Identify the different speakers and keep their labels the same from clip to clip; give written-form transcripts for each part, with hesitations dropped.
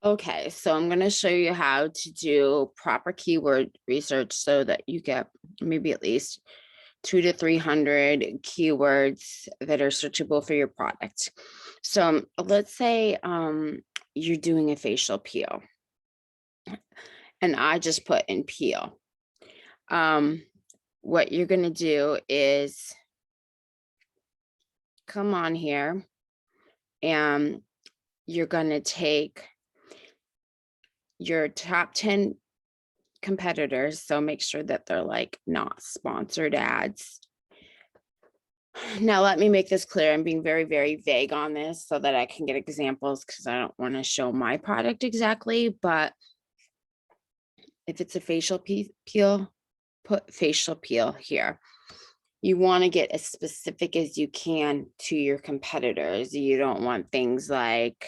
Speaker 1: Okay, so I'm going to show you how to do proper keyword research so that you get maybe at least 200 to 300 keywords that are searchable for your product. So let's say you're doing a facial peel, and I just put in peel. What you're going to do is come on here, and you're going to take your top 10 competitors, so make sure that they're like not sponsored ads. Now let me make this clear. I'm being very, very vague on this so that I can get examples, because I don't want to show my product exactly. But if it's a facial peel, put facial peel here. You want to get as specific as you can to your competitors. You don't want things like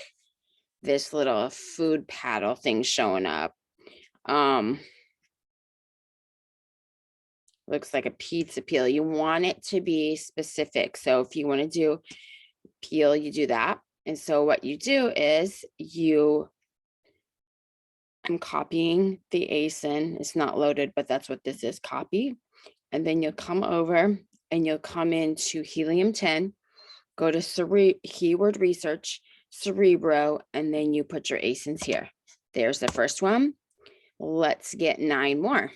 Speaker 1: this little food paddle thing showing up. Looks like a pizza peel. You want it to be specific. So if you want to do peel, you do that. And so what you do is I'm copying the ASIN. It's not loaded, but that's what this is, copy. And then you'll come over and you'll come into Helium 10, go to keyword research, Cerebro, and then you put your ASINs here. There's the first one. Let's get 9 more.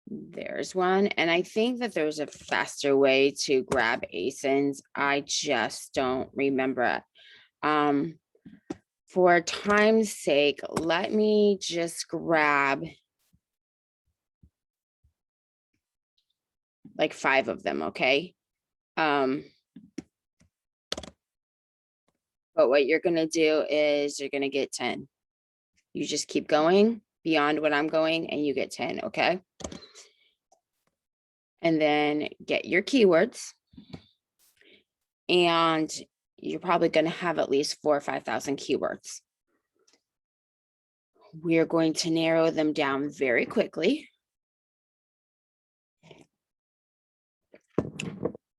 Speaker 1: There's one. And I think that there's a faster way to grab ASINs. I just don't remember it. For time's sake, let me just grab like 5 of them, okay? But what you're going to do is you're going to get 10. You just keep going beyond what I'm going and you get 10, okay? And then get your keywords. And you're probably going to have at least 4,000 or 5,000 keywords. We're going to narrow them down very quickly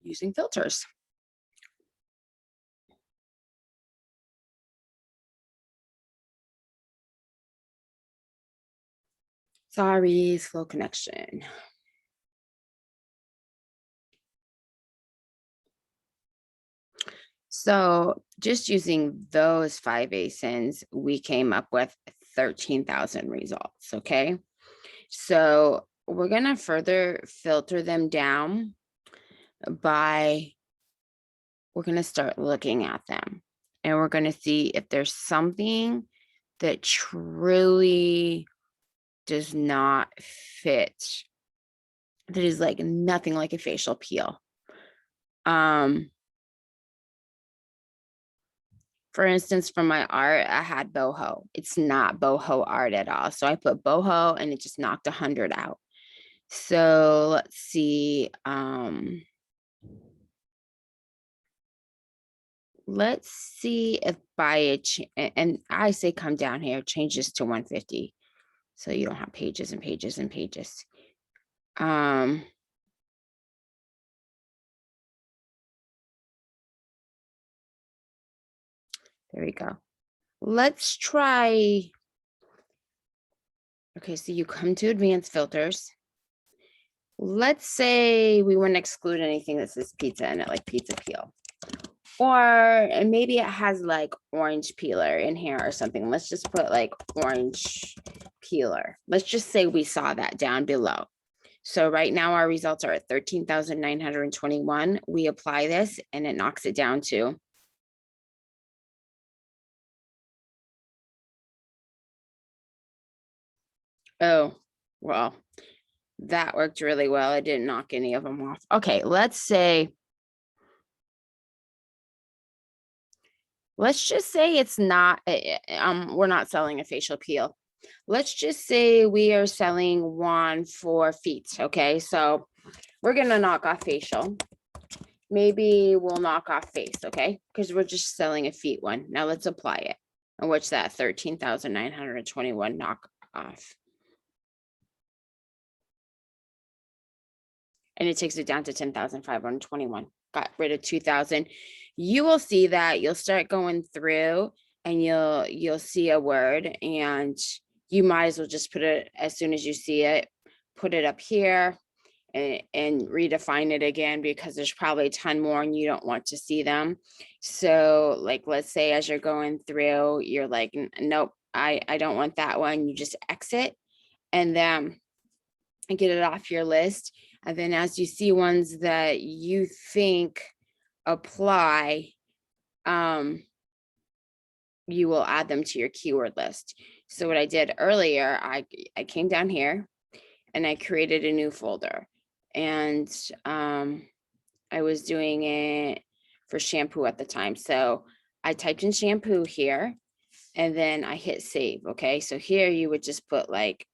Speaker 1: using filters. Sorry, slow connection. So just using those 5 ASINs, we came up with 13,000 results, okay? So we're going to further filter them down by, we're going to start looking at them. And we're going to see if there's something that truly does not fit, that is like nothing like a facial peel. For instance, for my art, I had boho. It's not boho art at all. So I put boho and it just knocked 100 out. So let's see. Let's see if by and I say come down here, change this to 150. So you don't have pages and pages and pages. There we go. Let's try. Okay, so you come to advanced filters. Let's say we wouldn't exclude anything that says pizza in it, like pizza peel. Or maybe it has like orange peeler in here or something. Let's just put like orange peeler. Let's just say we saw that down below. So right now our results are at 13,921. We apply this and it knocks it down to oh, well, that worked really well. I didn't knock any of them off. Okay, let's just say it's not, we're not selling a facial peel. Let's just say we are selling one for feet. Okay, so we're going to knock off facial. Maybe we'll knock off face, okay? Because we're just selling a feet one. Now let's apply it. And what's that? 13,921 knock off. And it takes it down to 10,521. Got rid of 2,000. You will see that you'll start going through and you'll see a word, and you might as well just put it as soon as you see it, put it up here and redefine it again, because there's probably a ton more and you don't want to see them. So like, let's say as you're going through, you're like, nope, I don't want that one. You just exit and then get it off your list. And then as you see ones that you think apply, you will add them to your keyword list. So what I did earlier, I came down here and I created a new folder, and I was doing it for shampoo at the time. So I typed in shampoo here and then I hit save. Okay. So here you would just put like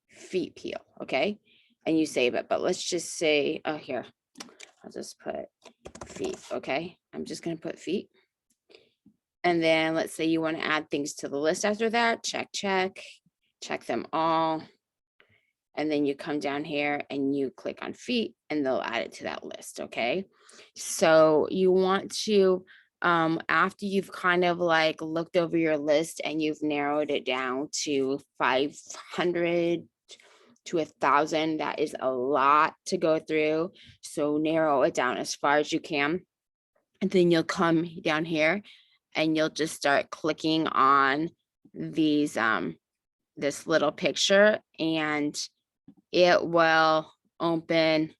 Speaker 1: feet peel. Okay. And you save it. But let's just say, oh, here, I'll just put feet. Okay. I'm just going to put feet. And then let's say you want to add things to the list after that. Check them all. And then you come down here and you click on feet and they'll add it to that list. Okay. So you want to, after you've kind of like looked over your list and you've narrowed it down to 500 to 1,000, that is a lot to go through. So narrow it down as far as you can. And then you'll come down here and you'll just start clicking on these, this little picture, and it will open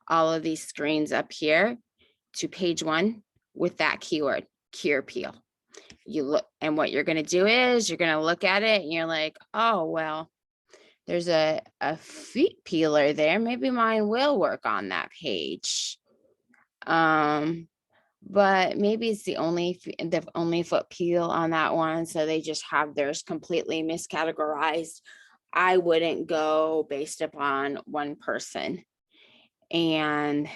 Speaker 1: all of these screens up here to page 1 with that keyword, cure peel. You look, and what you're going to do is you're going to look at it and you're like, oh, well, there's a feet peeler there. Maybe mine will work on that page. But maybe it's the only foot peel on that one. So they just have theirs completely miscategorized. I wouldn't go based upon one person. And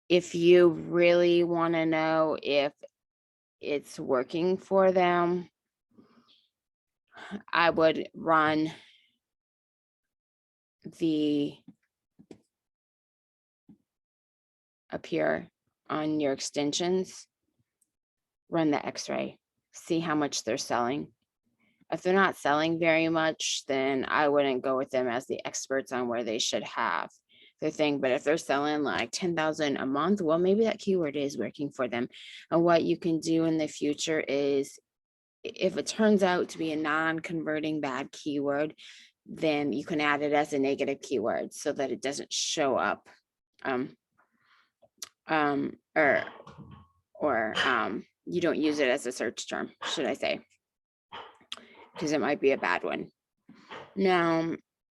Speaker 1: if you really want to know if it's working for them, I would run the up here on your extensions, run the x-ray, see how much they're selling. If they're not selling very much, then I wouldn't go with them as the experts on where they should have their thing. But if they're selling like 10,000 a month, well, maybe that keyword is working for them. And what you can do in the future is, if it turns out to be a non-converting bad keyword, then you can add it as a negative keyword so that it doesn't show up, or you don't use it as a search term, should I say, because it might be a bad one. Now,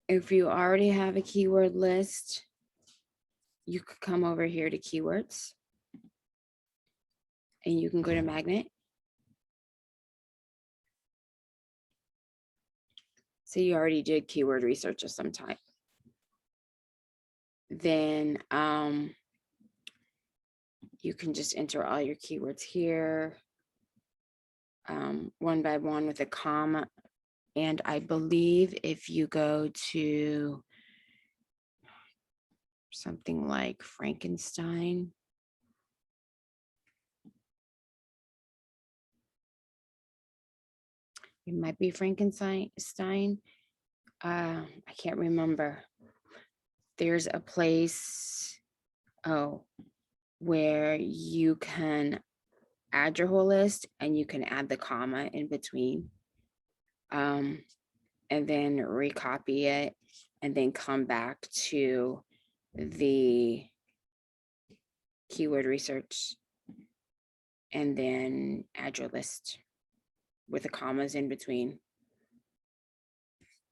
Speaker 1: if you already have a keyword list, you could come over here to keywords and you can go to magnet. So you already did keyword research of some type. Then you can just enter all your keywords here, one by one with a comma. And I believe if you go to something like Frankenstein, it might be Frankenstein. I can't remember. There's a place, where you can add your whole list and you can add the comma in between, and then recopy it and then come back to the keyword research and then add your list with the commas in between.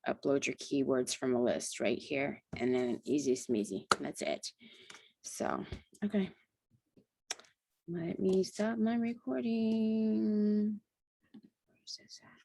Speaker 1: Upload your keywords from a list right here, and then easy smeezy. That's it. So, okay. Let me stop my recording. Where's this at?